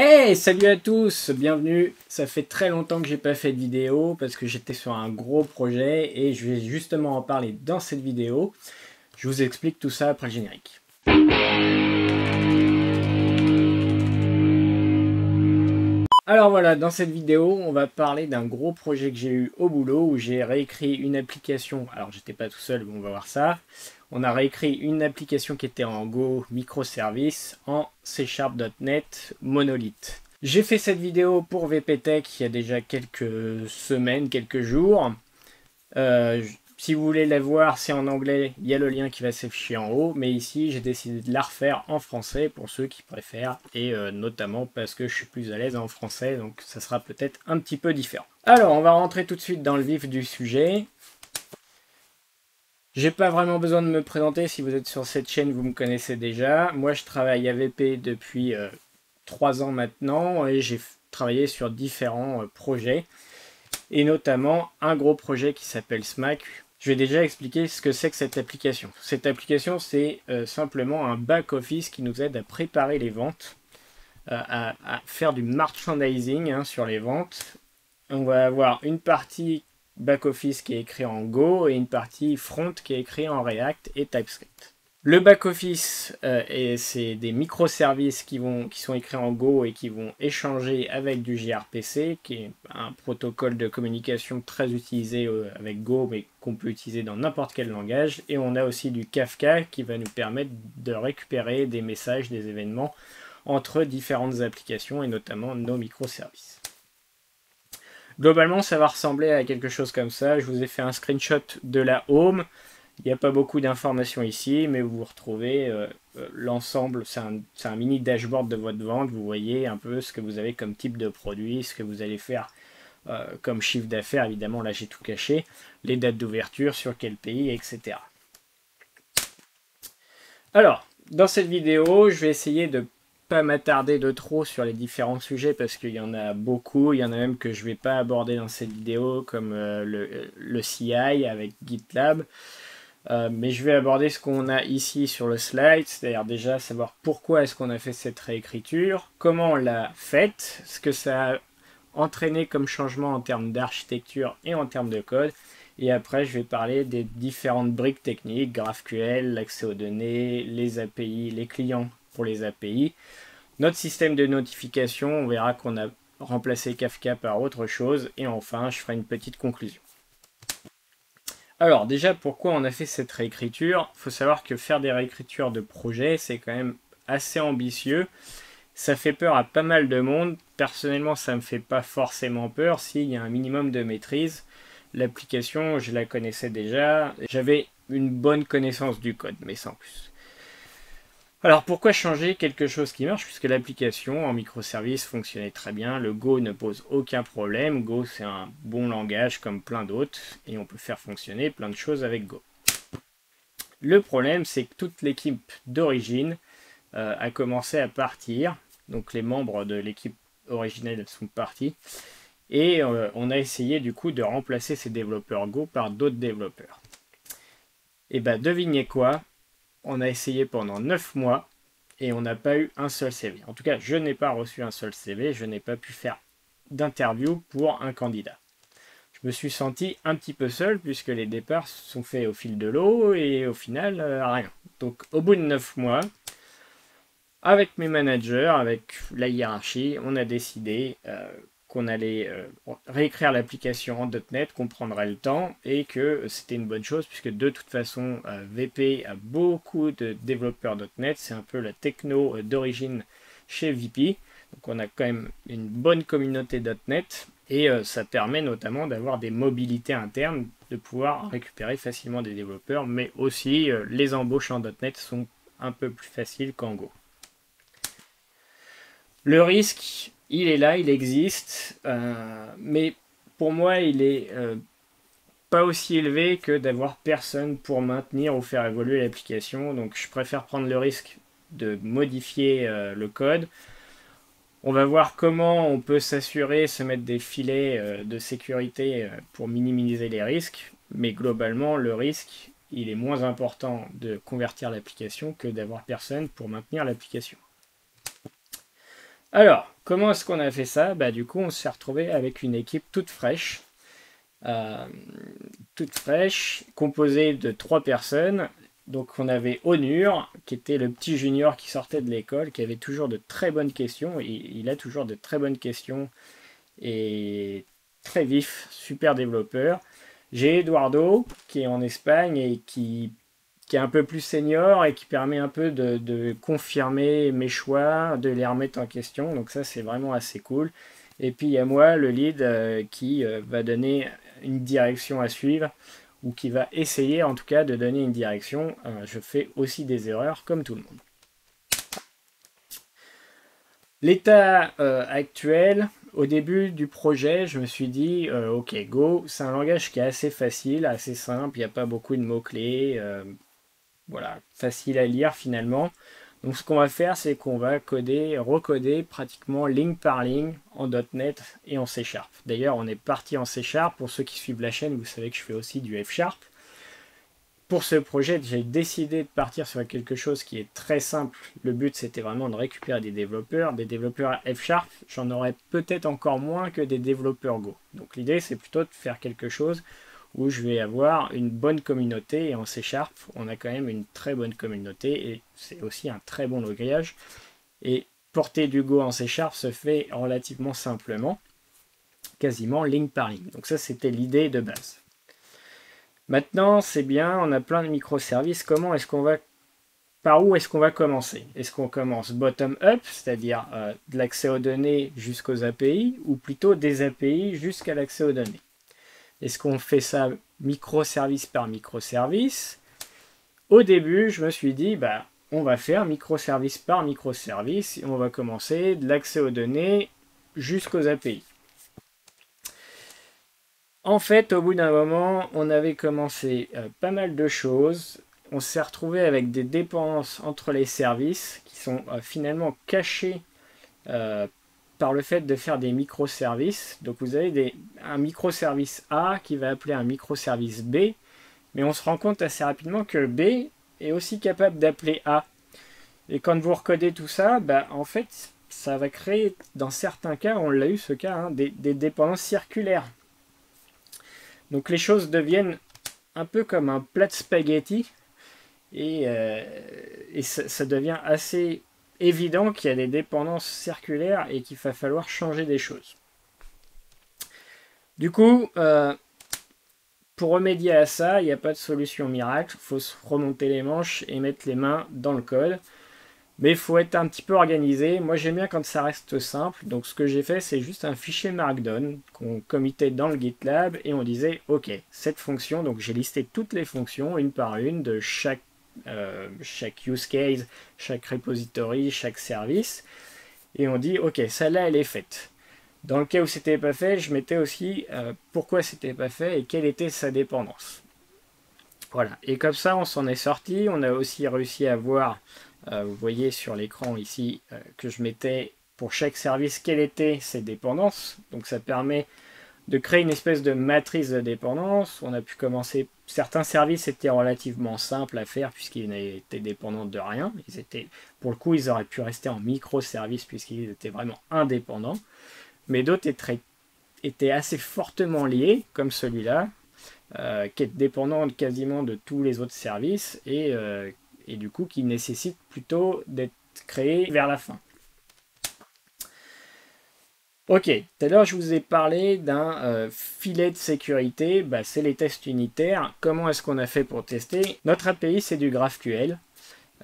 Hey, salut à tous, bienvenue. Ça fait très longtemps que j'ai pas fait de vidéo parce que j'étais sur un gros projet et je vais justement en parler dans cette vidéo. Je vous explique tout ça après le générique. Alors voilà, dans cette vidéo, on va parler d'un gros projet que j'ai eu au boulot où j'ai réécrit une application. Alors j'étais pas tout seul, mais on va voir ça. On a réécrit une application qui était en Go microservice en C#.NET Monolith. J'ai fait cette vidéo pour VPTech il y a déjà quelques semaines, quelques jours. Si vous voulez la voir, c'est en anglais, il y a le lien qui va s'afficher en haut, mais ici j'ai décidé de la refaire en français pour ceux qui préfèrent, et notamment parce que je suis plus à l'aise en français, donc ça sera peut-être un petit peu différent. Alors, on va rentrer tout de suite dans le vif du sujet. J'ai pas vraiment besoin de me présenter, si vous êtes sur cette chaîne, vous me connaissez déjà. Moi, je travaille à VP depuis 3 ans maintenant, et j'ai travaillé sur différents projets, et notamment un gros projet qui s'appelle Smack. Je vais déjà expliquer ce que c'est que cette application. Cette application, c'est simplement un back-office qui nous aide à préparer les ventes, à faire du merchandising sur les ventes. On va avoir une partie back-office qui est écrite en Go et une partie front qui est écrite en React et TypeScript. Le back-office, c'est des microservices qui sont écrits en Go et qui vont échanger avec du gRPC, qui est un protocole de communication très utilisé avec Go, mais qu'on peut utiliser dans n'importe quel langage. Et on a aussi du Kafka qui va nous permettre de récupérer des messages, des événements entre différentes applications et notamment nos microservices. Globalement, ça va ressembler à quelque chose comme ça. Je vous ai fait un screenshot de la home. Il n'y a pas beaucoup d'informations ici, mais vous retrouvez l'ensemble, c'est un mini dashboard de votre vente. Vous voyez un peu ce que vous avez comme type de produit, ce que vous allez faire comme chiffre d'affaires. Évidemment, là j'ai tout caché, les dates d'ouverture, sur quel pays, etc. Alors, dans cette vidéo, je vais essayer de pas m'attarder de trop sur les différents sujets parce qu'il y en a beaucoup. Il y en a même que je ne vais pas aborder dans cette vidéo, comme le CI avec GitLab. Mais je vais aborder ce qu'on a ici sur le slide, c'est-à-dire déjà savoir pourquoi est-ce qu'on a fait cette réécriture, comment on l'a faite, ce que ça a entraîné comme changement en termes d'architecture et en termes de code. Et après, je vais parler des différentes briques techniques, GraphQL, l'accès aux données, les API, les clients pour les API. Notre système de notification, on verra qu'on a remplacé Kafka par autre chose. Et enfin, je ferai une petite conclusion. Alors déjà, pourquoi on a fait cette réécriture? Il faut savoir que faire des réécritures de projet, c'est quand même assez ambitieux. Ça fait peur à pas mal de monde. Personnellement, ça ne me fait pas forcément peur s'il y a un minimum de maîtrise. L'application, je la connaissais déjà. J'avais une bonne connaissance du code, mais sans plus. Alors pourquoi changer quelque chose qui marche, puisque l'application en microservice fonctionnait très bien, le Go ne pose aucun problème, Go c'est un bon langage comme plein d'autres, et on peut faire fonctionner plein de choses avec Go. Le problème c'est que toute l'équipe d'origine a commencé à partir, donc les membres de l'équipe originelle sont partis, et on a essayé du coup de remplacer ces développeurs Go par d'autres développeurs. Et bah devinez quoi? On a essayé pendant 9 mois et on n'a pas eu un seul CV. En tout cas, je n'ai pas reçu un seul CV, je n'ai pas pu faire d'interview pour un candidat. Je me suis senti un petit peu seul puisque les départs sont faits au fil de l'eau et au final, rien. Donc au bout de 9 mois, avec mes managers, avec la hiérarchie, on a décidé qu'on allait réécrire l'application en .NET, qu'on prendrait le temps et que c'était une bonne chose puisque de toute façon VP a beaucoup de développeurs .NET, c'est un peu la techno d'origine chez VP, donc on a quand même une bonne communauté .NET et ça permet notamment d'avoir des mobilités internes, de pouvoir récupérer facilement des développeurs, mais aussi les embauches en .NET sont un peu plus faciles qu'en Go. Le risque, il est là, il existe, mais pour moi, il est pas aussi élevé que d'avoir personne pour maintenir ou faire évoluer l'application. Donc je préfère prendre le risque de modifier le code. On va voir comment on peut s'assurer, se mettre des filets de sécurité pour minimiser les risques. Mais globalement, le risque, il est moins important de convertir l'application que d'avoir personne pour maintenir l'application. Alors, comment est-ce qu'on a fait ça? Bah, du coup, on s'est retrouvé avec une équipe euh, toute fraîche, composée de 3 personnes. Donc on avait Onur, qui était le petit junior qui sortait de l'école, qui avait toujours de très bonnes questions, et il a toujours de très bonnes questions, et très vif, super développeur. J'ai Eduardo, qui est en Espagne, et qui est un peu plus senior, et qui permet un peu de confirmer mes choix, de les remettre en question, donc ça c'est vraiment assez cool. Et puis il y a moi, le lead, qui va donner une direction à suivre, ou qui va essayer en tout cas de donner une direction. Je fais aussi des erreurs comme tout le monde. L'état actuel, au début du projet, je me suis dit, ok, Go, c'est un langage qui est assez facile, assez simple, il n'y a pas beaucoup de mots-clés, voilà, facile à lire finalement. Donc ce qu'on va faire, c'est qu'on va recoder pratiquement ligne par ligne en .NET et en C#. D'ailleurs, on est parti en C#. Pour ceux qui suivent la chaîne, vous savez que je fais aussi du F#. Pour ce projet, j'ai décidé de partir sur quelque chose qui est très simple. Le but, c'était vraiment de récupérer des développeurs F#. J'en aurais peut-être encore moins que des développeurs Go. Donc l'idée, c'est plutôt de faire quelque chose où je vais avoir une bonne communauté. Et en C#, on a quand même une très bonne communauté et c'est aussi un très bon langage. Et porter du Go en C# se fait relativement simplement, quasiment ligne par ligne. Donc ça, c'était l'idée de base. Maintenant, c'est bien, on a plein de microservices. Par où est-ce qu'on va commencer? Est-ce qu'on commence bottom-up, c'est-à-dire de l'accès aux données jusqu'aux API, ou plutôt des API jusqu'à l'accès aux données? Est-ce qu'on fait ça microservice par microservice? Au début, je me suis dit, bah, on va faire microservice par microservice et on va commencer de l'accès aux données jusqu'aux API. En fait, au bout d'un moment, on avait commencé pas mal de choses. On s'est retrouvé avec des dépendances entre les services qui sont finalement cachées par le fait de faire des microservices. Donc vous avez un microservice A qui va appeler un microservice B, mais on se rend compte assez rapidement que B est aussi capable d'appeler A. Et quand vous recodez tout ça, bah, en fait, ça va créer, dans certains cas, on l'a eu ce cas, hein, des dépendances circulaires. Donc les choses deviennent un peu comme un plat de spaghetti et ça devient assez évident qu'il y a des dépendances circulaires et qu'il va falloir changer des choses. Du coup, pour remédier à ça, il n'y a pas de solution miracle, il faut se remonter les manches et mettre les mains dans le code. Mais il faut être un petit peu organisé. Moi, j'aime bien quand ça reste simple. Donc, ce que j'ai fait, c'est juste un fichier Markdown qu'on committait dans le GitLab et on disait, OK, cette fonction, donc j'ai listé toutes les fonctions, une par une, de chaque use case, chaque repository, chaque service. Et on dit, OK, celle-là, elle est faite. Dans le cas où c'était pas fait, je mettais aussi pourquoi c'était pas fait et quelle était sa dépendance. Voilà. Et comme ça, on s'en est sorti. On a aussi réussi à voir... vous voyez sur l'écran ici que je mettais pour chaque service quelles étaient ses dépendances. Donc ça permet de créer une espèce de matrice de dépendance. On a pu commencer. Certains services étaient relativement simples à faire puisqu'ils n'étaient dépendants de rien. Pour le coup, ils auraient pu rester en microservices puisqu'ils étaient vraiment indépendants. Mais d'autres étaient assez fortement liés, comme celui-là, qui est dépendant quasiment de tous les autres services et du coup qui nécessite plutôt d'être créé vers la fin. Ok, tout à l'heure je vous ai parlé d'un filet de sécurité, bah, c'est les tests unitaires. Comment est-ce qu'on a fait pour tester? Notre API c'est du GraphQL,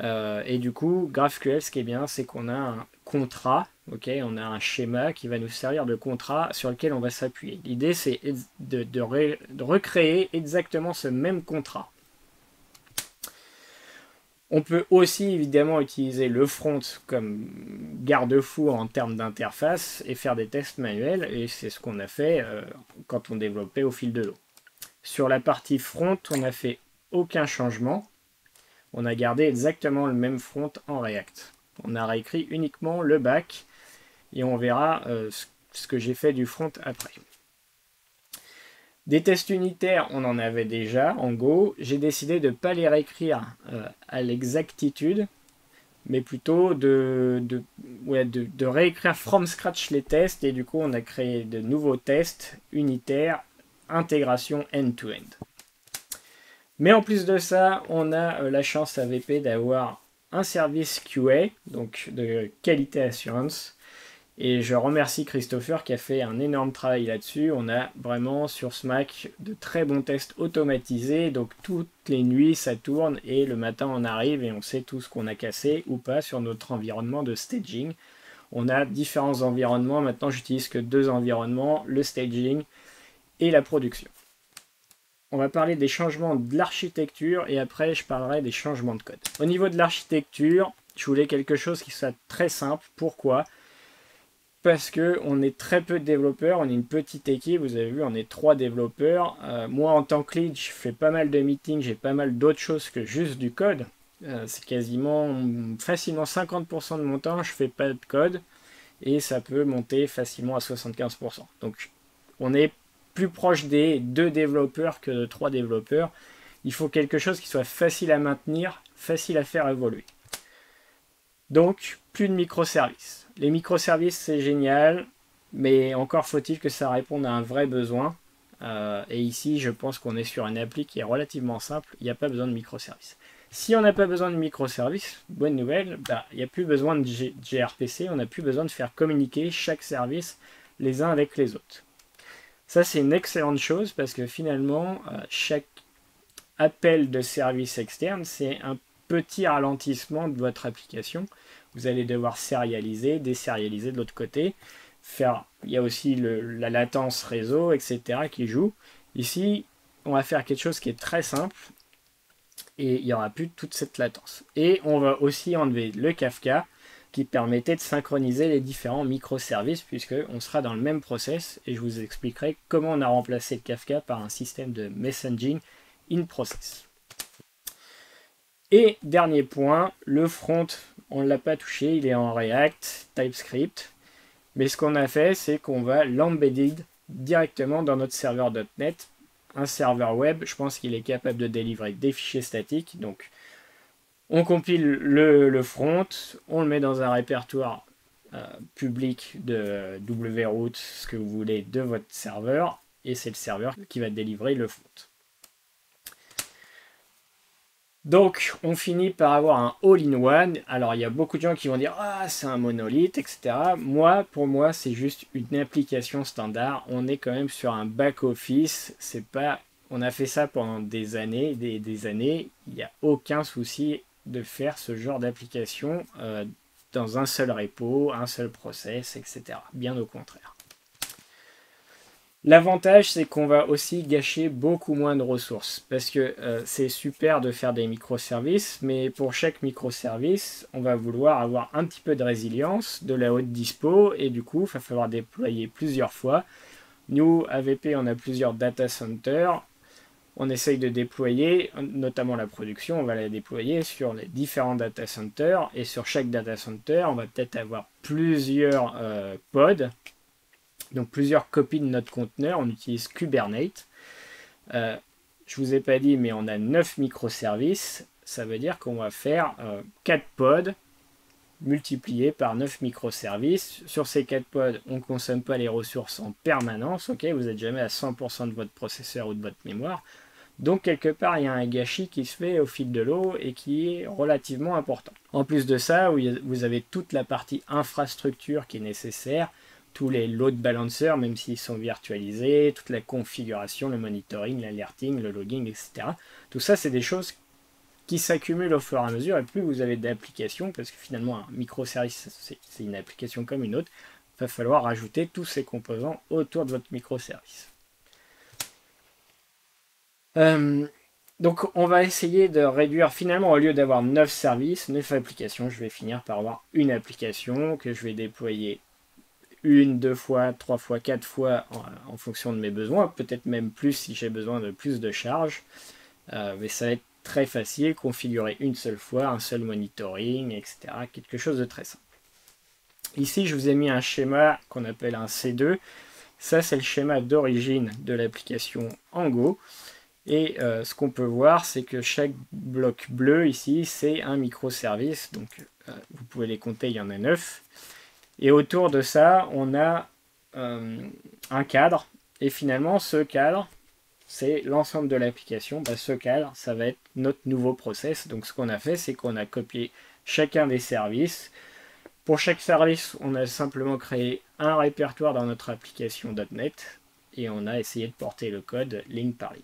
et du coup GraphQL ce qui est bien c'est qu'on a un contrat, ok, on a un schéma qui va nous servir de contrat sur lequel on va s'appuyer. L'idée c'est de recréer exactement ce même contrat. On peut aussi évidemment utiliser le front comme garde-fou en termes d'interface et faire des tests manuels, et c'est ce qu'on a fait quand on développait au fil de l'eau. Sur la partie front, on n'a fait aucun changement. On a gardé exactement le même front en React. On a réécrit uniquement le back et on verra ce que j'ai fait du front après. Des tests unitaires, on en avait déjà en Go. J'ai décidé de ne pas les réécrire à l'exactitude mais plutôt de réécrire from scratch les tests, et du coup on a créé de nouveaux tests unitaires, intégration end-to-end. Mais en plus de ça, on a la chance à VP d'avoir un service QA, donc de qualité assurance. Et je remercie Christopher qui a fait un énorme travail là-dessus. On a vraiment sur SMAC de très bons tests automatisés. Donc toutes les nuits ça tourne et le matin on arrive et on sait tout ce qu'on a cassé ou pas sur notre environnement de staging. On a différents environnements. Maintenant j'utilise que 2 environnements, le staging et la production. On va parler des changements de l'architecture et après je parlerai des changements de code. Au niveau de l'architecture, je voulais quelque chose qui soit très simple. Pourquoi ? Parce qu'on est très peu de développeurs, on est une petite équipe, vous avez vu, on est 3 développeurs. Moi, en tant que lead, je fais pas mal de meetings, j'ai pas mal d'autres choses que juste du code. C'est quasiment, facilement 50% de mon temps, je fais pas de code, et ça peut monter facilement à 75%. Donc, on est plus proche des 2 développeurs que de 3 développeurs. Il faut quelque chose qui soit facile à maintenir, facile à faire évoluer. Donc, plus de microservices. Les microservices, c'est génial, mais encore faut-il que ça réponde à un vrai besoin. Et ici, je pense qu'on est sur une appli qui est relativement simple. Il n'y a pas besoin de microservices. Si on n'a pas besoin de microservices, bonne nouvelle, il n'y a plus besoin de gRPC. On n'a plus besoin de faire communiquer chaque service les uns avec les autres. Ça, c'est une excellente chose parce que finalement, chaque appel de service externe, c'est un petit ralentissement de votre application. Vous allez devoir sérialiser, désérialiser de l'autre côté. Il y a aussi la latence réseau, etc. qui joue. Ici, on va faire quelque chose qui est très simple et il n'y aura plus toute cette latence. Et on va aussi enlever le Kafka qui permettait de synchroniser les différents microservices puisqu'on sera dans le même process et je vous expliquerai comment on a remplacé le Kafka par un système de messaging in process. Et dernier point, le front, on ne l'a pas touché, il est en React, TypeScript. Mais ce qu'on a fait, c'est qu'on va l'embedder directement dans notre serveur .NET. Un serveur web, je pense qu'il est capable de délivrer des fichiers statiques. Donc, on compile le front, on le met dans un répertoire public de wroot, ce que vous voulez, de votre serveur. Et c'est le serveur qui va délivrer le front. Donc, on finit par avoir un all-in-one. Alors, il y a beaucoup de gens qui vont dire « Ah, c'est un monolithe, etc. » Pour moi, c'est juste une application standard. On est quand même sur un back-office. On a fait ça pendant des années, des années. Il n'y a aucun souci de faire ce genre d'application dans un seul repo, un seul process, etc. Bien au contraire. L'avantage, c'est qu'on va aussi gâcher beaucoup moins de ressources parce que c'est super de faire des microservices, mais pour chaque microservice, on va vouloir avoir un petit peu de résilience, de la haute dispo, et du coup, il va falloir déployer plusieurs fois. Nous, AVP, on a plusieurs data centers. On essaye de déployer, notamment la production, on va la déployer sur les différents data centers, et sur chaque data center, on va peut-être avoir plusieurs pods. Donc plusieurs copies de notre conteneur, on utilise Kubernetes. Je ne vous ai pas dit, mais on a 9 microservices. Ça veut dire qu'on va faire 4 pods multipliés par 9 microservices. Sur ces 4 pods, on ne consomme pas les ressources en permanence. Okay, vous n'êtes jamais à 100% de votre processeur ou de votre mémoire. Donc quelque part, il y a un gâchis qui se fait au fil de l'eau et qui est relativement important. En plus de ça, vous avez toute la partie infrastructure qui est nécessaire, tous les load balancers, même s'ils sont virtualisés, toute la configuration, le monitoring, l'alerting, le logging, etc. Tout ça, c'est des choses qui s'accumulent au fur et à mesure, et plus vous avez d'applications, parce que finalement, un microservice, c'est une application comme une autre, il va falloir rajouter tous ces composants autour de votre microservice. Donc, on va essayer de réduire, finalement, au lieu d'avoir 9 services, 9 applications, je vais finir par avoir une application que je vais déployer 1, 2 fois, 3 fois, 4 fois en fonction de mes besoins, peut-être même plus si j'ai besoin de plus de charge. Mais ça va être très facile, configurer une seule fois, un seul monitoring, etc. Quelque chose de très simple. Ici, je vous ai mis un schéma qu'on appelle un C2. Ça, c'est le schéma d'origine de l'application en Go. Et ce qu'on peut voir, c'est que chaque bloc bleu ici, c'est un microservice. Donc vous pouvez les compter, il y en a 9. Et autour de ça, on a un cadre. Et finalement, ce cadre, c'est l'ensemble de l'application. Ce cadre, ça va être notre nouveau process. Donc ce qu'on a fait, c'est qu'on a copié chacun des services. Pour chaque service, on a simplement créé un répertoire dans notre application .NET et on a essayé de porter le code ligne par ligne.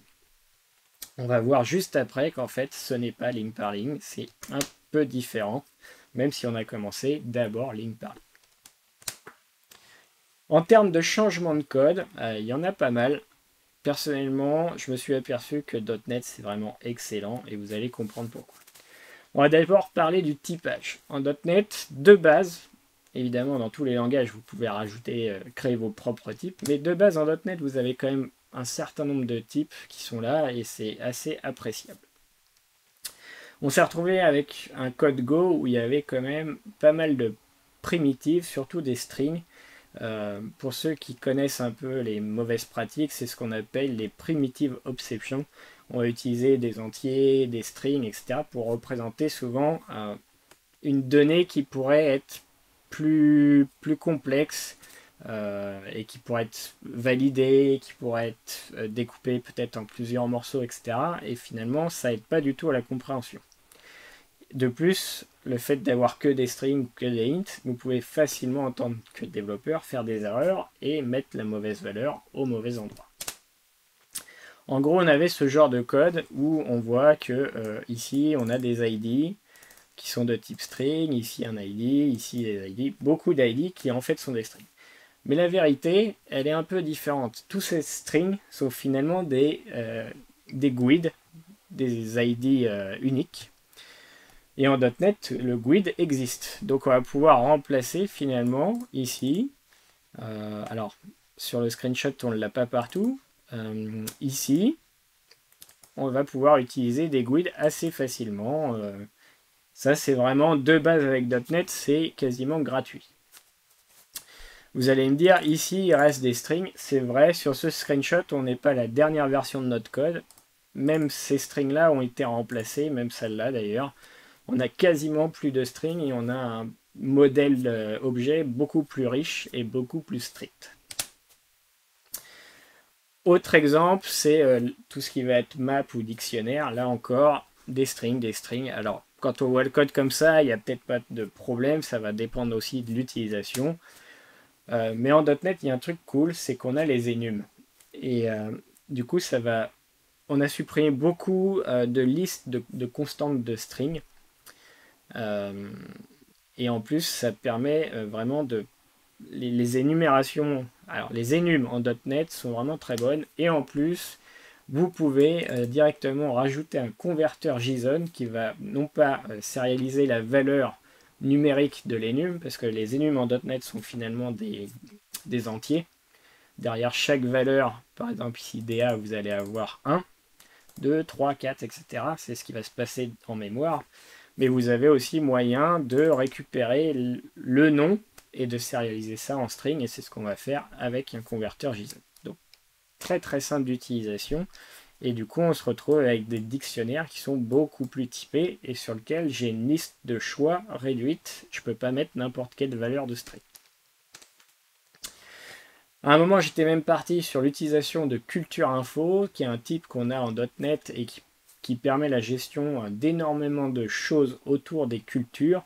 On va voir juste après qu'en fait, ce n'est pas ligne par ligne, c'est un peu différent, même si on a commencé d'abord ligne par ligne. En termes de changement de code, il y en a pas mal. Personnellement, je me suis aperçu que .NET c'est vraiment excellent et vous allez comprendre pourquoi. On va d'abord parler du typage. En .NET, de base, évidemment dans tous les langages vous pouvez rajouter, créer vos propres types, mais de base en .NET vous avez quand même un certain nombre de types qui sont là et c'est assez appréciable. On s'est retrouvé avec un code Go où il y avait quand même pas mal de primitives, surtout des strings. Pour ceux qui connaissent un peu les mauvaises pratiques, c'est ce qu'on appelle les primitive exceptions. On va utiliser des entiers, des strings, etc. pour représenter souvent une donnée qui pourrait être plus complexe et qui pourrait être validée, qui pourrait être découpée peut-être en plusieurs morceaux, etc. Et finalement, ça n'aide pas du tout à la compréhension. De plus, le fait d'avoir que des strings, que des int, vous pouvez facilement, en tant que développeur, faire des erreurs et mettre la mauvaise valeur au mauvais endroit. En gros, on avait ce genre de code où on voit que ici, on a des ID qui sont de type string, ici un ID, ici des ID, beaucoup d'ID qui en fait sont des strings. Mais la vérité, elle est un peu différente. Tous ces strings sont finalement des GUID, des ID uniques. Et en .NET, le GUID existe. Donc on va pouvoir remplacer finalement ici. Alors sur le screenshot, on ne l'a pas partout. Ici, on va pouvoir utiliser des GUID assez facilement. Ça, c'est vraiment de base avec .NET, c'est quasiment gratuit. Vous allez me dire, ici, il reste des strings. C'est vrai, sur ce screenshot, on n'est pas la dernière version de notre code. Même ces strings-là ont été remplacés, même celle-là d'ailleurs. On a quasiment plus de strings et on a un modèle objet beaucoup plus riche et beaucoup plus strict. Autre exemple, c'est tout ce qui va être map ou dictionnaire. Là encore, des strings. Alors, quand on voit le code comme ça, il n'y a peut-être pas de problème. Ça va dépendre aussi de l'utilisation. Mais en .NET, il y a un truc cool, c'est qu'on a les enums. Et du coup, on a supprimé beaucoup de listes de constantes de string. Et en plus, ça permet vraiment de... Les énumérations... Alors, les enums en .NET sont vraiment très bonnes. Et en plus, vous pouvez directement rajouter un converteur JSON qui va non pas sérialiser la valeur numérique de l'enum, parce que les enums en .NET sont finalement des entiers. Derrière chaque valeur, par exemple ici DA, vous allez avoir 1, 2, 3, 4, etc. C'est ce qui va se passer en mémoire. Mais vous avez aussi moyen de récupérer le nom et de sérialiser ça en string, et c'est ce qu'on va faire avec un converteur JSON. Donc très très simple d'utilisation, et du coup on se retrouve avec des dictionnaires qui sont beaucoup plus typés et sur lesquels j'ai une liste de choix réduite. Je ne peux pas mettre n'importe quelle valeur de string. À un moment, j'étais même parti sur l'utilisation de culture info, qui est un type qu'on a en .NET et qui permet la gestion d'énormément de choses autour des cultures.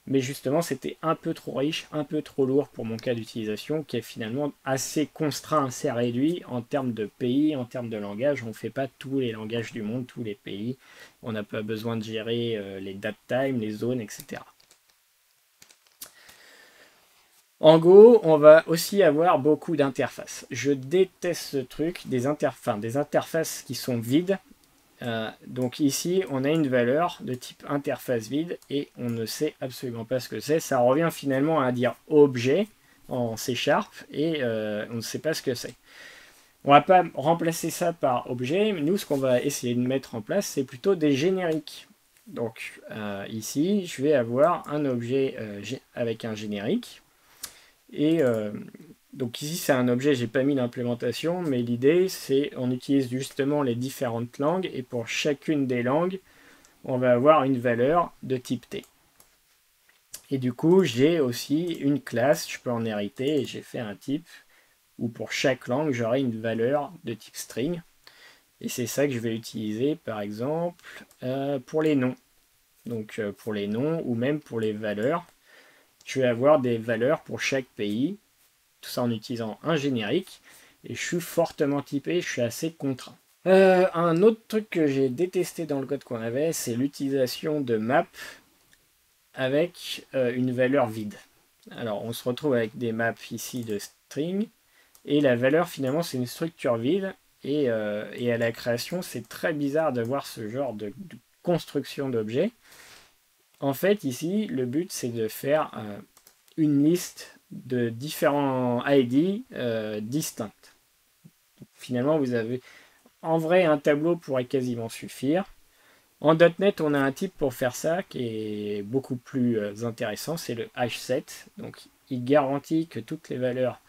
Mais justement, c'était un peu trop riche, un peu trop lourd pour mon cas d'utilisation, qui est finalement assez contraint, assez réduit en termes de pays, en termes de langage. On ne fait pas tous les langages du monde, tous les pays. On n'a pas besoin de gérer les datetime, les zones, etc. En Go, on va aussi avoir beaucoup d'interfaces. Je déteste ce truc, des interfaces qui sont vides. Donc ici, on a une valeur de type interface vide et on ne sait absolument pas ce que c'est. Ça revient finalement à dire objet en C# et on ne sait pas ce que c'est. On ne va pas remplacer ça par objet, mais nous, ce qu'on va essayer de mettre en place, c'est plutôt des génériques. Donc ici, je vais avoir un objet avec un générique. Et donc ici c'est un objet, j'ai pas mis d'implémentation, mais l'idée c'est on utilise justement les différentes langues et pour chacune des langues on va avoir une valeur de type T. Et du coup, j'ai aussi une classe, je peux en hériter, et j'ai fait un type où pour chaque langue, j'aurai une valeur de type string. Et c'est ça que je vais utiliser, par exemple, pour les noms. Donc pour les noms ou même pour les valeurs, je vais avoir des valeurs pour chaque pays, tout ça en utilisant un générique. Et je suis fortement typé, je suis assez contraint. Un autre truc que j'ai détesté dans le code qu'on avait, c'est l'utilisation de map avec une valeur vide. Alors on se retrouve avec des maps ici de string, et la valeur finalement c'est une structure vide, et à la création c'est très bizarre de voir ce genre de construction d'objets. En fait ici le but c'est de faire une liste de différents ID distincts. Finalement vous avez, en vrai un tableau pourrait quasiment suffire. En .NET, on a un type pour faire ça qui est beaucoup plus intéressant, c'est le hset. Donc, il garantit que toutes les valeurs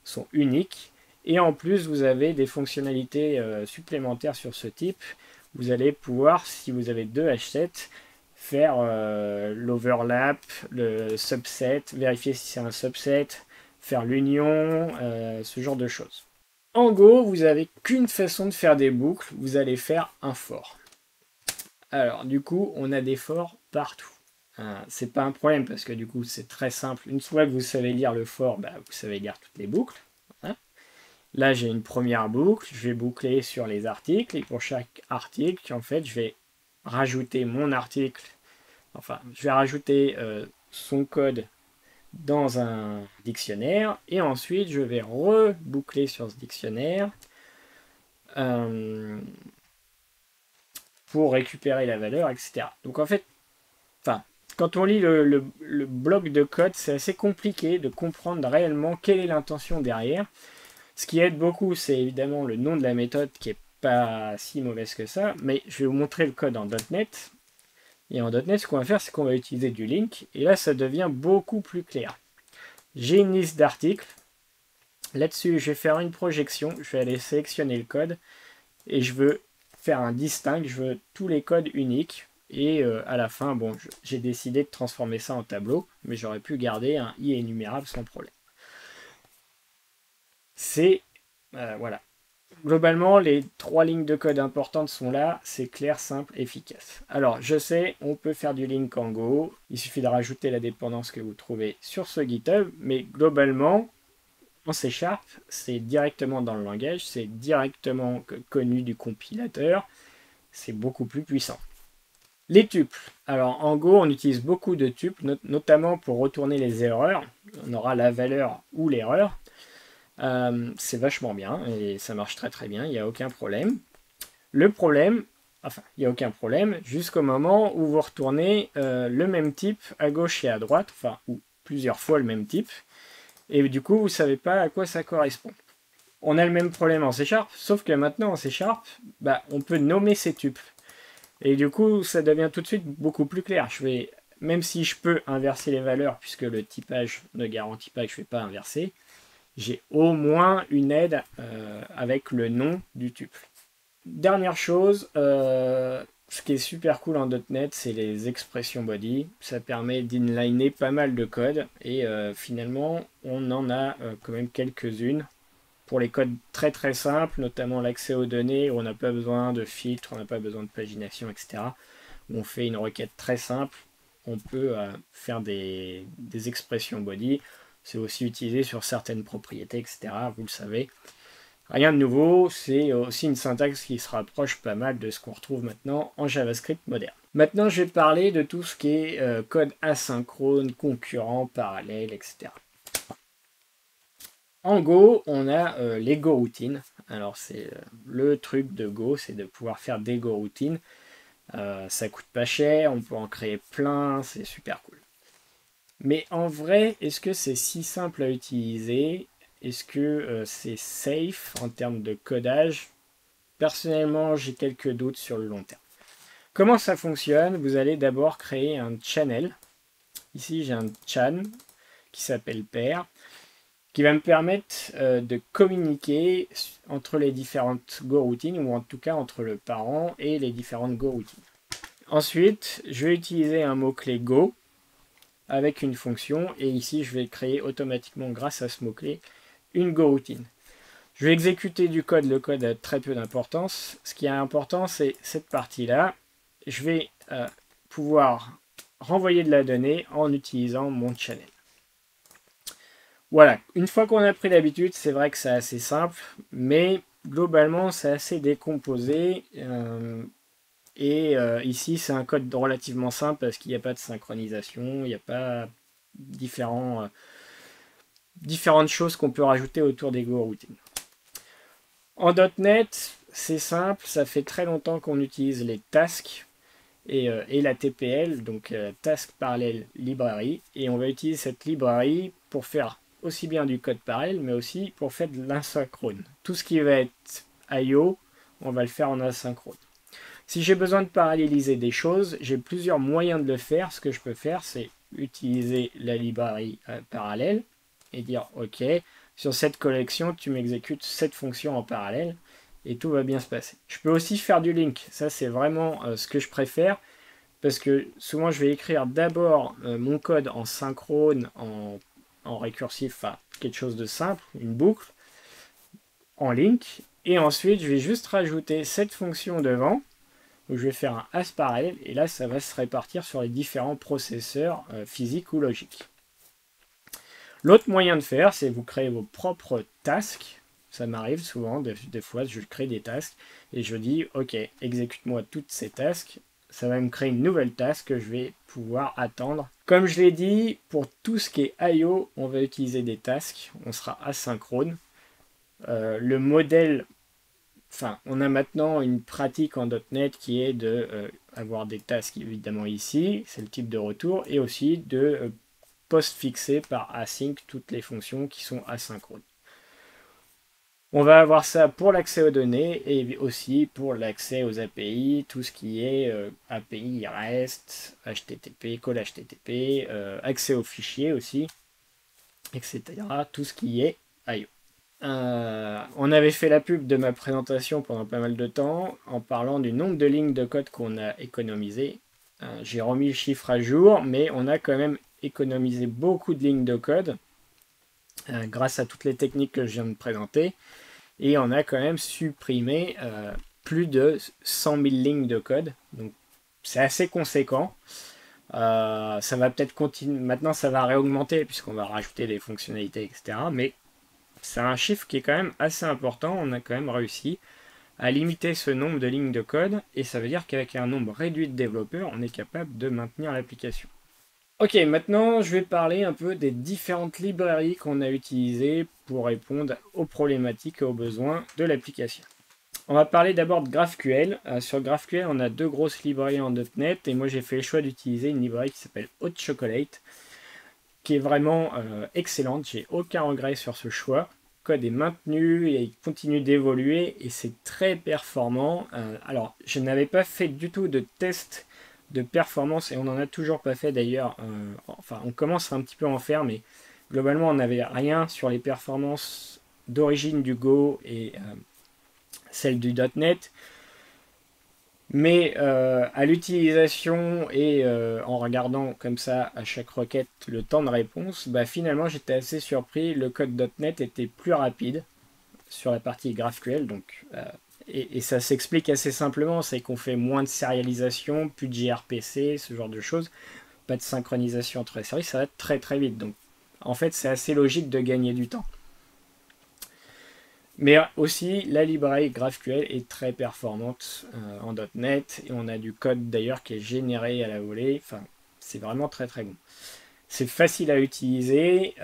sont uniques. Et en plus, vous avez des fonctionnalités supplémentaires sur ce type. Vous allez pouvoir, si vous avez deux hsets, faire l'overlap, le subset, vérifier si c'est un subset, faire l'union, ce genre de choses. En Go, vous n'avez qu'une façon de faire des boucles, vous allez faire un for. Alors, du coup, on a des for partout. C'est pas un problème parce que du coup, c'est très simple. Une fois que vous savez lire le for, bah, vous savez lire toutes les boucles. Hein. Là, j'ai une première boucle. Je vais boucler sur les articles. Et pour chaque article, en fait, je vais rajouter mon article. Enfin, je vais rajouter son code dans un dictionnaire. Et ensuite, je vais reboucler sur ce dictionnaire. Pour récupérer la valeur, etc. Donc en fait, quand on lit le bloc de code, c'est assez compliqué de comprendre réellement quelle est l'intention derrière. Ce qui aide beaucoup, c'est évidemment le nom de la méthode qui est pas si mauvaise que ça, mais je vais vous montrer le code en .NET. Et en .NET, ce qu'on va faire, c'est qu'on va utiliser du link, et là, ça devient beaucoup plus clair. J'ai une liste d'articles. Là-dessus, je vais faire une projection, je vais aller sélectionner le code, et je veux faire un distinct, je veux tous les codes uniques. Et à la fin, bon, j'ai décidé de transformer ça en tableau, mais j'aurais pu garder un i énumérable sans problème. C'est, voilà. Globalement, les trois lignes de code importantes sont là, c'est clair, simple, efficace. Alors, je sais, on peut faire du link en Go, il suffit de rajouter la dépendance que vous trouvez sur ce GitHub, mais globalement, en C#, c'est directement dans le langage, c'est directement connu du compilateur, c'est beaucoup plus puissant. Les tuples. Alors en Go, on utilise beaucoup de tuples, notamment pour retourner les erreurs. On aura la valeur ou l'erreur. C'est vachement bien et ça marche très très bien, il n'y a aucun problème. Le problème, enfin, il n'y a aucun problème jusqu'au moment où vous retournez le même type à gauche et à droite, enfin, ou plusieurs fois le même type, et du coup, vous ne savez pas à quoi ça correspond. On a le même problème en C#, sauf que maintenant en C#, bah, on peut nommer ces tuples. Et du coup, ça devient tout de suite beaucoup plus clair. Même si je peux inverser les valeurs, puisque le typage ne garantit pas que je ne vais pas inverser, j'ai au moins une aide avec le nom du tuple. Dernière chose, ce qui est super cool en .NET, c'est les expressions body. Ça permet d'inliner pas mal de code, et finalement, on en a quand même quelques-unes. Pour les codes très très simples, notamment l'accès aux données, où on n'a pas besoin de filtres, on n'a pas besoin de pagination, etc. Où on fait une requête très simple, on peut faire des expressions body. C'est aussi utilisé sur certaines propriétés, etc. Vous le savez. Rien de nouveau, c'est aussi une syntaxe qui se rapproche pas mal de ce qu'on retrouve maintenant en JavaScript moderne. Maintenant, je vais parler de tout ce qui est code asynchrone, concurrent, parallèle, etc. En Go, on a les Go routines. Alors, c'est le truc de Go, c'est de pouvoir faire des Go routines. Ça coûte pas cher, on peut en créer plein, c'est super cool. Mais en vrai, est-ce que c'est si simple à utiliser? Est-ce que c'est safe en termes de codage? Personnellement, j'ai quelques doutes sur le long terme. Comment ça fonctionne? Vous allez d'abord créer un channel. Ici, j'ai un chan qui s'appelle pair, qui va me permettre de communiquer entre les différentes Go routines, ou en tout cas entre le parent et les différentes Go routines. Ensuite, je vais utiliser un mot-clé Go, avec une fonction, et ici je vais créer automatiquement grâce à ce mot-clé une GoRoutine. Je vais exécuter du code, le code a très peu d'importance. Ce qui est important, c'est cette partie-là. Je vais pouvoir renvoyer de la donnée en utilisant mon channel. Voilà, une fois qu'on a pris l'habitude, c'est vrai que c'est assez simple, mais globalement c'est assez décomposé. Ici c'est un code relativement simple parce qu'il n'y a pas de synchronisation, il n'y a pas différentes choses qu'on peut rajouter autour des GoRoutines. En .NET, c'est simple, ça fait très longtemps qu'on utilise les tasks et la TPL, donc Task Parallel Library, et on va utiliser cette librairie pour faire aussi bien du code parallèle, mais aussi pour faire de l'asynchrone. Tout ce qui va être I/O, on va le faire en asynchrone. Si j'ai besoin de paralléliser des choses, j'ai plusieurs moyens de le faire. Ce que je peux faire, c'est utiliser la librairie parallèle et dire OK, sur cette collection, tu m'exécutes cette fonction en parallèle et tout va bien se passer. Je peux aussi faire du link. Ça, c'est vraiment ce que je préfère parce que souvent, je vais écrire d'abord mon code en synchrone, en récursif, enfin quelque chose de simple, une boucle en link. Et ensuite, je vais juste rajouter cette fonction devant où je vais faire un as parallèle et là, ça va se répartir sur les différents processeurs physiques ou logiques. L'autre moyen de faire, c'est vous créer vos propres tasks. Ça m'arrive souvent, des fois, je crée des tasks et je dis, OK, exécute-moi toutes ces tasks. Ça va me créer une nouvelle task que je vais pouvoir attendre. Comme je l'ai dit, pour tout ce qui est I/O, on va utiliser des tasks. On sera asynchrone. Le modèle, enfin, on a maintenant une pratique en .NET qui est de avoir des tasks évidemment ici, c'est le type de retour, et aussi de post-fixer par async toutes les fonctions qui sont asynchrones. On va avoir ça pour l'accès aux données et aussi pour l'accès aux API, tout ce qui est API REST, HTTP, call HTTP, accès aux fichiers aussi, etc. Tout ce qui est I/O. On avait fait la pub de ma présentation pendant pas mal de temps en parlant du nombre de lignes de code qu'on a économisé. J'ai remis le chiffre à jour, mais on a quand même économisé beaucoup de lignes de code grâce à toutes les techniques que je viens de présenter. Et on a quand même supprimé plus de 100 000 lignes de code. Donc c'est assez conséquent. Ça va peut-être continuer. Maintenant, ça va réaugmenter puisqu'on va rajouter des fonctionnalités, etc. Mais c'est un chiffre qui est quand même assez important. On a quand même réussi à limiter ce nombre de lignes de code. Et ça veut dire qu'avec un nombre réduit de développeurs, on est capable de maintenir l'application. Ok, maintenant je vais parler un peu des différentes librairies qu'on a utilisées pour répondre aux problématiques et aux besoins de l'application. On va parler d'abord de GraphQL. Sur GraphQL, on a deux grosses librairies en .NET et moi j'ai fait le choix d'utiliser une librairie qui s'appelle Hot Chocolate, qui est vraiment excellente. J'ai aucun regret sur ce choix. Le code est maintenu et il continue d'évoluer et c'est très performant. Alors, je n'avais pas fait du tout de test de performance et on n'en a toujours pas fait d'ailleurs. Enfin, on commence un petit peu à en faire, mais globalement, on n'avait rien sur les performances d'origine du Go et celle du .NET. Mais à l'utilisation et en regardant comme ça à chaque requête le temps de réponse, bah, finalement j'étais assez surpris. Le code .NET était plus rapide sur la partie GraphQL. Donc, et ça s'explique assez simplement, c'est qu'on fait moins de sérialisation, plus de gRPC, ce genre de choses. Pas de synchronisation entre les services, ça va très très vite. Donc en fait c'est assez logique de gagner du temps. Mais aussi, la librairie GraphQL est très performante en .NET et on a du code d'ailleurs qui est généré à la volée. Enfin, c'est vraiment très très bon. C'est facile à utiliser.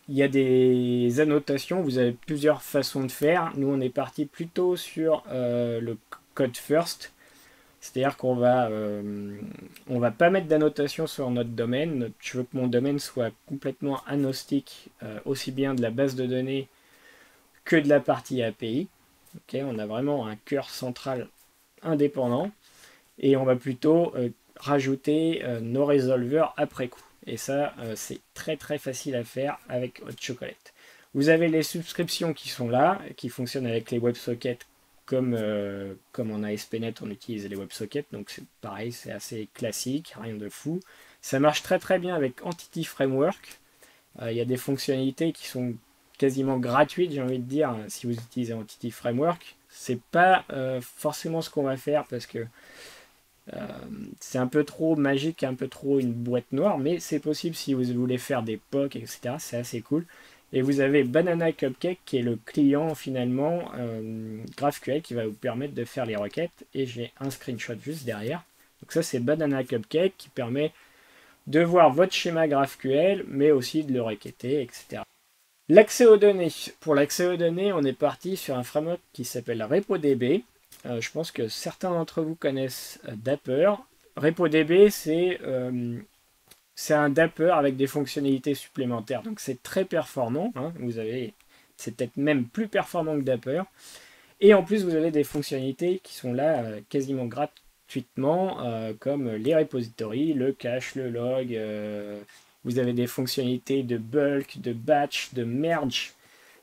Il y a des annotations. Vous avez plusieurs façons de faire. Nous, on est parti plutôt sur le code first. C'est-à-dire qu'on va, on va pas mettre d'annotation sur notre domaine. Je veux que mon domaine soit complètement agnostique, aussi bien de la base de données que de la partie API. Okay, on a vraiment un cœur central indépendant et on va plutôt rajouter nos résolveurs après coup. Et ça, c'est très très facile à faire avec Hot Chocolate. Vous avez les subscriptions qui sont là, qui fonctionnent avec les WebSockets comme en ASP.NET on utilise les WebSockets, donc c'est pareil, c'est assez classique, rien de fou. Ça marche très très bien avec Entity Framework. Il y a des fonctionnalités qui sont quasiment gratuites, j'ai envie de dire, si vous utilisez Entity Framework. C'est pas forcément ce qu'on va faire parce que c'est un peu trop magique, un peu trop une boîte noire, mais c'est possible si vous voulez faire des POC, etc. C'est assez cool. Et vous avez Banana Cupcake qui est le client finalement GraphQL qui va vous permettre de faire les requêtes. Et j'ai un screenshot juste derrière. Donc ça c'est Banana Cupcake qui permet de voir votre schéma GraphQL, mais aussi de le requêter, etc. L'accès aux données. Pour l'accès aux données, on est parti sur un framework qui s'appelle RepoDB. Je pense que certains d'entre vous connaissent Dapper. RepoDB, c'est un Dapper avec des fonctionnalités supplémentaires. Donc c'est très performant. Hein. C'est peut-être même plus performant que Dapper. Et en plus, vous avez des fonctionnalités qui sont là quasiment gratuitement, comme les repositories, le cache, le log. Vous avez des fonctionnalités de bulk, de batch, de merge.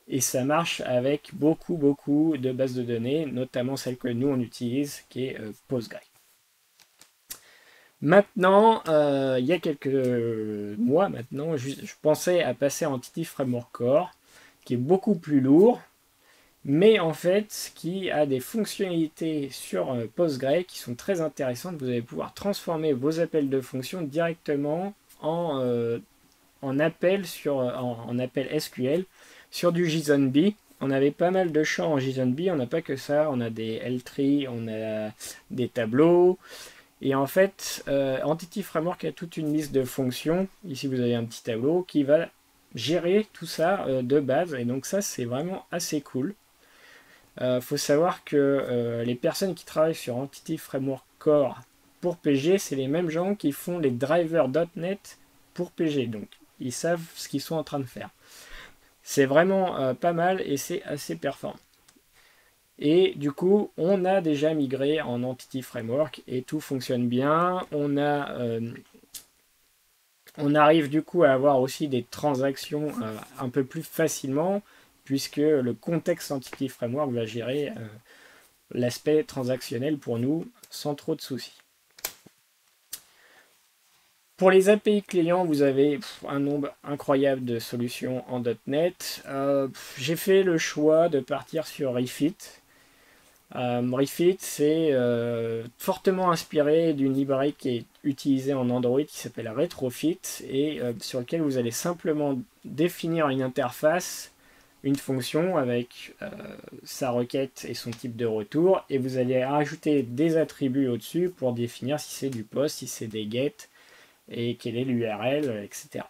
Et ça marche avec beaucoup de bases de données, notamment celle que nous on utilise, qui est Postgre. Maintenant, il y a quelques mois maintenant, je pensais à passer à Entity Framework Core, qui est beaucoup plus lourd, mais en fait qui a des fonctionnalités sur Postgre qui sont très intéressantes. Vous allez pouvoir transformer vos appels de fonctions directement en appel SQL sur du JSONB. On avait pas mal de champs en JSONB, on n'a pas que ça, on a des L3, on a des tableaux. Et en fait, Entity Framework a toute une liste de fonctions. Ici, vous avez un petit tableau qui va gérer tout ça de base. Et donc ça, c'est vraiment assez cool. Faut savoir que les personnes qui travaillent sur Entity Framework Core pour PG, c'est les mêmes gens qui font les drivers.NET pour PG. Donc, ils savent ce qu'ils sont en train de faire. C'est vraiment pas mal et c'est assez performant. Et du coup, on a déjà migré en Entity Framework et tout fonctionne bien. On arrive du coup à avoir aussi des transactions un peu plus facilement puisque le contexte Entity Framework va gérer l'aspect transactionnel pour nous sans trop de soucis. Pour les API clients, vous avez un nombre incroyable de solutions en .NET. J'ai fait le choix de partir sur Refit. Refit, c'est fortement inspiré d'une librairie qui est utilisée en Android qui s'appelle Retrofit et sur lequel vous allez simplement définir une interface, une fonction avec sa requête et son type de retour et vous allez rajouter des attributs au-dessus pour définir si c'est du post, si c'est des get et quelle est l'URL, etc.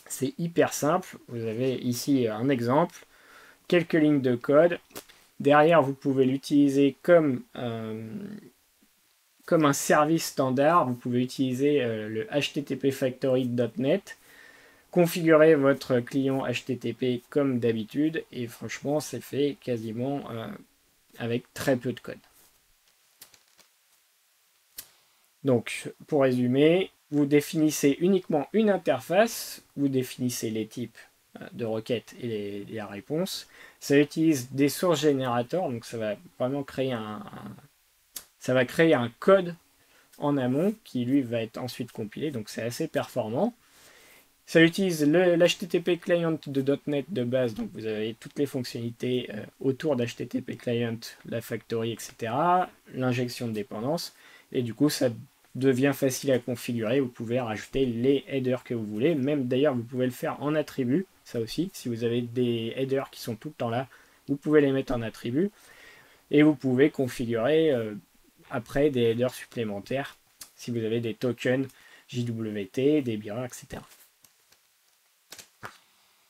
C'est hyper simple. Vous avez ici un exemple, quelques lignes de code. Derrière, vous pouvez l'utiliser comme un service standard. Vous pouvez utiliser le HTTP Factory.net, configurer votre client HTTP comme d'habitude, et franchement, c'est fait quasiment avec très peu de code. Donc, pour résumer, vous définissez uniquement une interface, vous définissez les types de requêtes et la réponse. Ça utilise des sources générateurs, donc ça va vraiment créer ça va créer un code en amont qui lui va être ensuite compilé, donc c'est assez performant. Ça utilise l'HTTP client de .NET de base, donc vous avez toutes les fonctionnalités autour d'HTTP client, la factory, etc. L'injection de dépendance, et du coup ça devient facile à configurer. Vous pouvez rajouter les headers que vous voulez, même d'ailleurs vous pouvez le faire en attribut, ça aussi, si vous avez des headers qui sont tout le temps là, vous pouvez les mettre en attribut, et vous pouvez configurer après des headers supplémentaires, si vous avez des tokens JWT, des BIRA, etc.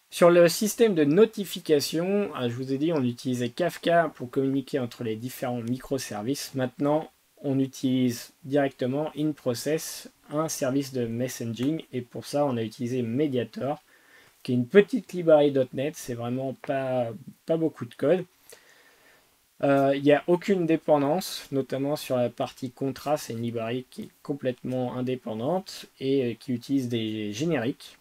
Sur le système de notification, je vous ai dit on utilisait Kafka pour communiquer entre les différents microservices. Maintenant, on utilise directement InProcess, un service de messaging, et pour ça on a utilisé Mediator, qui est une petite librairie .NET, c'est vraiment pas beaucoup de code. Il n'y a aucune dépendance, notamment sur la partie contrat, c'est une librairie qui est complètement indépendante et qui utilise des génériques.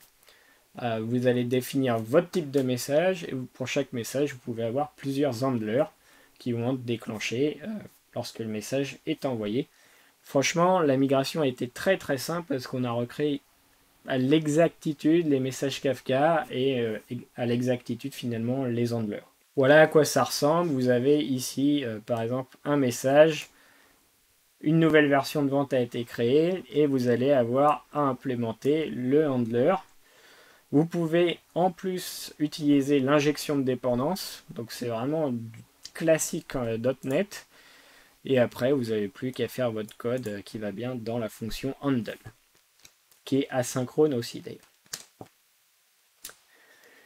Vous allez définir votre type de message et pour chaque message, vous pouvez avoir plusieurs handlers qui vont être déclenchés lorsque le message est envoyé. Franchement, la migration a été très très simple parce qu'on a recréé à l'exactitude les messages Kafka et à l'exactitude finalement les handlers. Voilà à quoi ça ressemble. Vous avez ici par exemple un message, une nouvelle version de vente a été créée et vous allez avoir à implémenter le handler. Vous pouvez en plus utiliser l'injection de dépendance, donc c'est vraiment du classique .NET. Et après, vous n'avez plus qu'à faire votre code qui va bien dans la fonction handle, qui est asynchrone aussi d'ailleurs.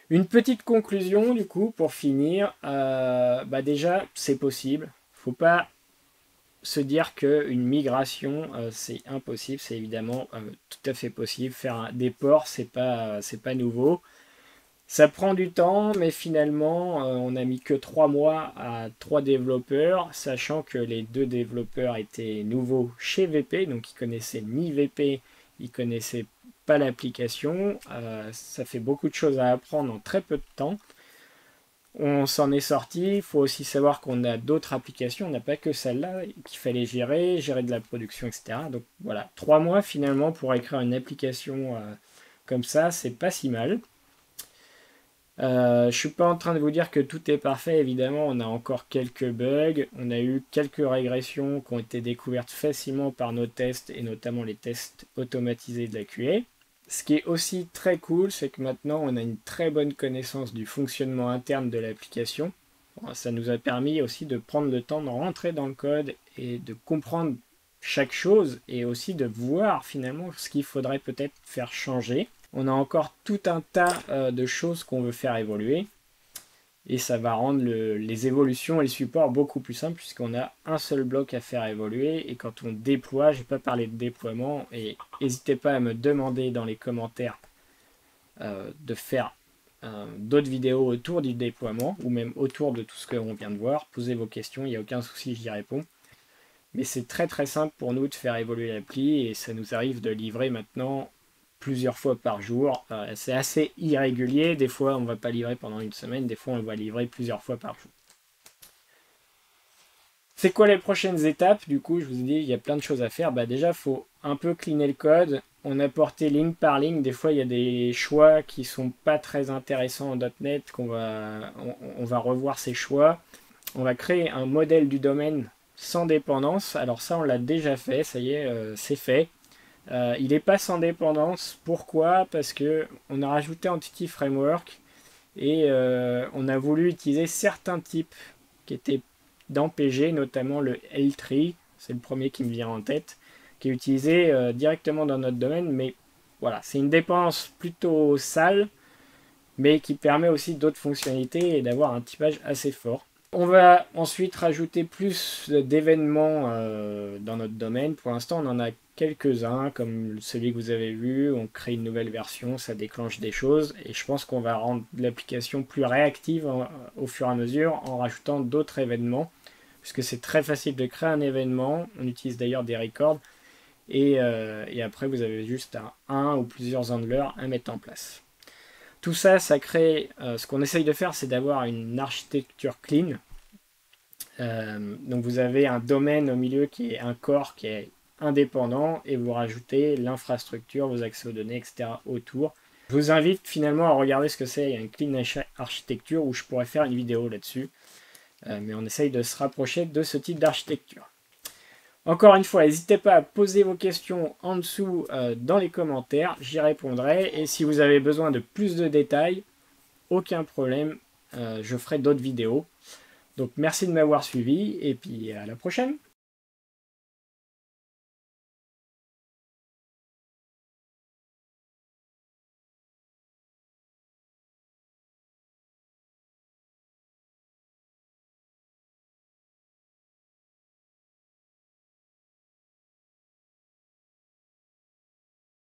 Une petite conclusion du coup pour finir. Déjà, c'est possible. Faut pas se dire qu'une migration c'est impossible. C'est évidemment tout à fait possible. Faire des ports, c'est pas nouveau. Ça prend du temps, mais finalement, on n'a mis que 3 mois à 3 développeurs, sachant que les 2 développeurs étaient nouveaux chez VP, donc ils connaissaient ni VP, ils connaissaient pas l'application. Ça fait beaucoup de choses à apprendre en très peu de temps. On s'en est sorti. Il faut aussi savoir qu'on a d'autres applications, on n'a pas que celle-là qu'il fallait gérer de la production, etc. Donc voilà, 3 mois finalement pour écrire une application comme ça, c'est pas si mal. Je ne suis pas en train de vous dire que tout est parfait, évidemment, on a encore quelques bugs, on a eu quelques régressions qui ont été découvertes facilement par nos tests, et notamment les tests automatisés de la QA. Ce qui est aussi très cool, c'est que maintenant on a une très bonne connaissance du fonctionnement interne de l'application. Ça nous a permis aussi de prendre le temps de rentrer dans le code et de comprendre chaque chose, et aussi de voir finalement ce qu'il faudrait peut-être faire changer. On a encore tout un tas de choses qu'on veut faire évoluer. Et ça va rendre les évolutions et les supports beaucoup plus simples puisqu'on a un seul bloc à faire évoluer. Et quand on déploie, je n'ai pas parlé de déploiement. Et n'hésitez pas à me demander dans les commentaires de faire d'autres vidéos autour du déploiement ou même autour de tout ce qu'on vient de voir. Posez vos questions, il n'y a aucun souci, j'y réponds. Mais c'est très très simple pour nous de faire évoluer l'appli et ça nous arrive de livrer maintenant plusieurs fois par jour. C'est assez irrégulier, des fois on ne va pas livrer pendant une semaine, des fois on va livrer plusieurs fois par jour. C'est quoi les prochaines étapes? Du coup, je vous ai dit, il y a plein de choses à faire. Déjà, il faut un peu cleaner le code. On a porté ligne par ligne. Des fois, il y a des choix qui sont pas très intéressants en .NET, on va revoir ces choix. On va créer un modèle du domaine sans dépendance. Alors ça, on l'a déjà fait, ça y est, c'est fait. Il n'est pas sans dépendance. Pourquoi? Parce que on a rajouté Entity Framework et on a voulu utiliser certains types qui étaient dans PG, notamment le L-tree, c'est le premier qui me vient en tête, qui est utilisé directement dans notre domaine, mais voilà, c'est une dépendance plutôt sale, mais qui permet aussi d'autres fonctionnalités et d'avoir un typage assez fort. On va ensuite rajouter plus d'événements dans notre domaine. Pour l'instant, on en a quelques-uns, comme celui que vous avez vu. On crée une nouvelle version, ça déclenche des choses. Et je pense qu'on va rendre l'application plus réactive au fur et à mesure en rajoutant d'autres événements. Puisque c'est très facile de créer un événement. On utilise d'ailleurs des records. Et après, vous avez juste un ou plusieurs handlers à mettre en place. Tout ça, ça crée, ce qu'on essaye de faire, c'est d'avoir une architecture clean. Donc vous avez un domaine au milieu qui est un corps qui est indépendant et vous rajoutez l'infrastructure, vos accès aux données, etc. autour. Je vous invite finalement à regarder ce que c'est une clean architecture où je pourrais faire une vidéo là-dessus. Mais on essaye de se rapprocher de ce type d'architecture. Encore une fois, n'hésitez pas à poser vos questions en dessous dans les commentaires, j'y répondrai. Et si vous avez besoin de plus de détails, aucun problème, je ferai d'autres vidéos. Donc merci de m'avoir suivi et puis à la prochaine.